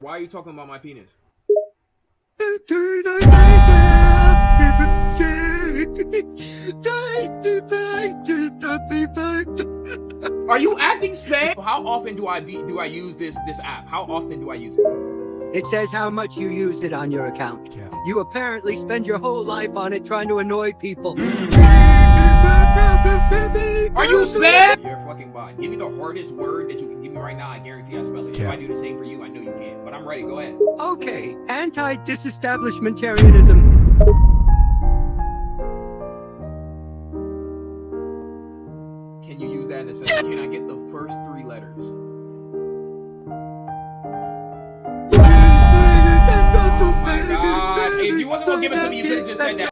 Why are you talking about my penis? Are you acting spam? How often do I use this app? How often do I use it? It says how much you used it on your account. Yeah. You apparently spend your whole life on it trying to annoy people. Are you spam? You're a fucking bot. Give me the hardest word that you can give me right now. I guarantee I spell it. If Yeah. I do the same for you, I know you can. But I'm ready. Go ahead. Okay, anti-disestablishmentarianism. Can you use that in a sentence? Can I get the first 3 letters? Oh my god. If you wasn't gonna give it to me, you could have just said that.